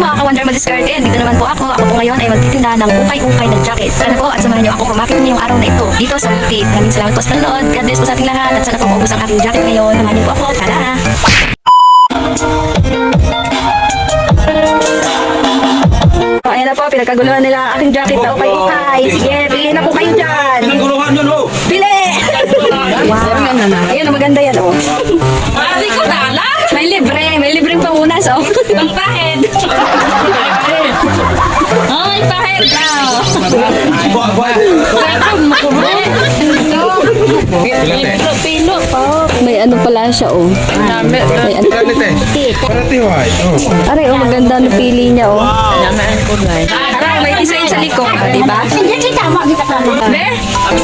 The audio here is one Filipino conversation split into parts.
mga ka-Wonder Madiskarte, dito naman po ako. Ako po ngayon ay magtitinda ng ukay-ukay na jacket. Sana po at samahan niyo ako kumakit ngayong araw na ito dito sa bukid. Maraming salamat po sa panonood. God bless po sa ating lahat at sana po maubos ang aking jacket ngayon. Samahan niyo po ako. Tara! Ayan na po, pinagkaguluhan nila ang aking jacket na ukay-ukay. Sige, pili na po kayo dyan. Pinaguluhan yun, oh! Pili! Wow! Ayan, maganda yan, oh. Mali ko na alam. May libreng pangunas, oh. Ang pahid. Ay, pahid daw. Pilo pa. May ano pala siya, oh. May ano. Aray, oh, maganda ang pili niya, oh. Aray, may design sa likod, oh, diba? Be,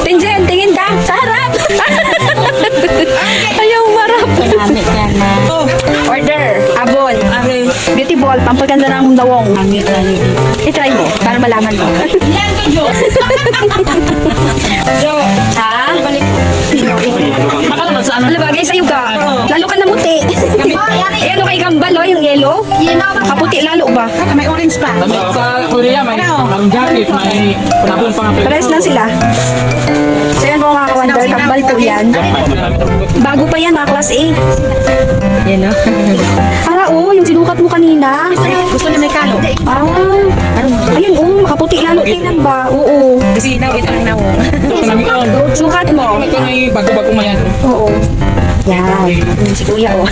Tinjen, tingin ka sa harap. Ayaw marap. Order, abon, beauty ball, pampaganda ng dawong. I-try mo, para malaman mo. Ha? Alabagay sa'yo ka. Lalo ka namuti. Ayan o kay Gambal, oh, yung yellow. Kaputi lalo ba? May orange pa. Sa Korea, may jacket, may panabon pa nga. Pares lang sila. So yan po mga ka-Wonder, Gambal po yan. Bago pa yan mga class A. Yan o. Para oh, yung sinukat mo kanina. Gusto na may kalo. Ah, ayun oh, makaputi lalo. Tingnan ba? Oo. Kasi daw ito ang nawong. Sukat mo. Ito na yung bago-bago mayan. Oo. Yan. Si Kuya oh.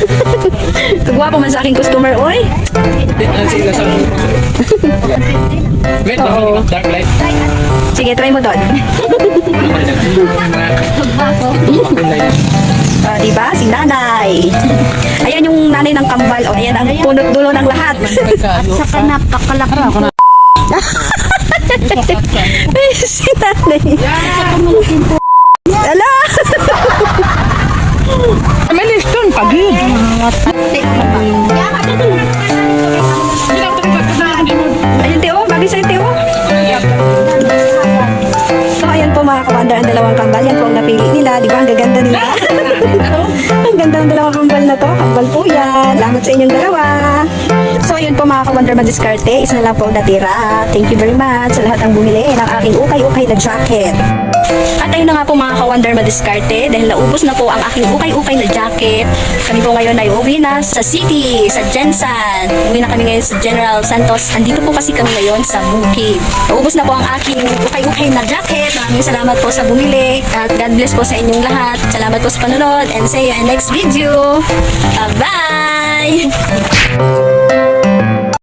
Kagwapo man sa aking customer, oy. Wait, dark light. Sige, try mo doon. Diba? Si nanay. Ayan yung nanay ng kambal. O, ayan ang punot dulo ng lahat. Saka napakalaki. Si nanay. Ala! May liston pagid. Ayun, Teo. Bagay sa'yo, Teo. So, ayan po mga ka-Wonder, ang dalawang kambal. Yan po ang napili nila. Di ba? Ang gaganda nila. Ang ganda ng dalawang kambal na to. Kambal po yan. Salamat sa inyong dalawa. So, ayun po mga ka-Wonder Madiskarte. Isa na lang po ang natira. Thank you very much sa lahat ang bumili ng aking ukay-ukay na jacket. At ayun na nga po mga ka-Wonder Madiskarte. Dahil naubos na po ang aking ukay-ukay na jacket. Kami po ngayon ay uwi na sa city, sa Jensan. Uwi na kami ngayon sa General Santos. Andito po kasi kami ngayon sa Bukid. Naubos na po ang aking ukay-ukay na jacket. Maraming salamat po sa bumili. At God bless po sa inyong lahat. Salamat po sa panonood. And see you in next video. Bye!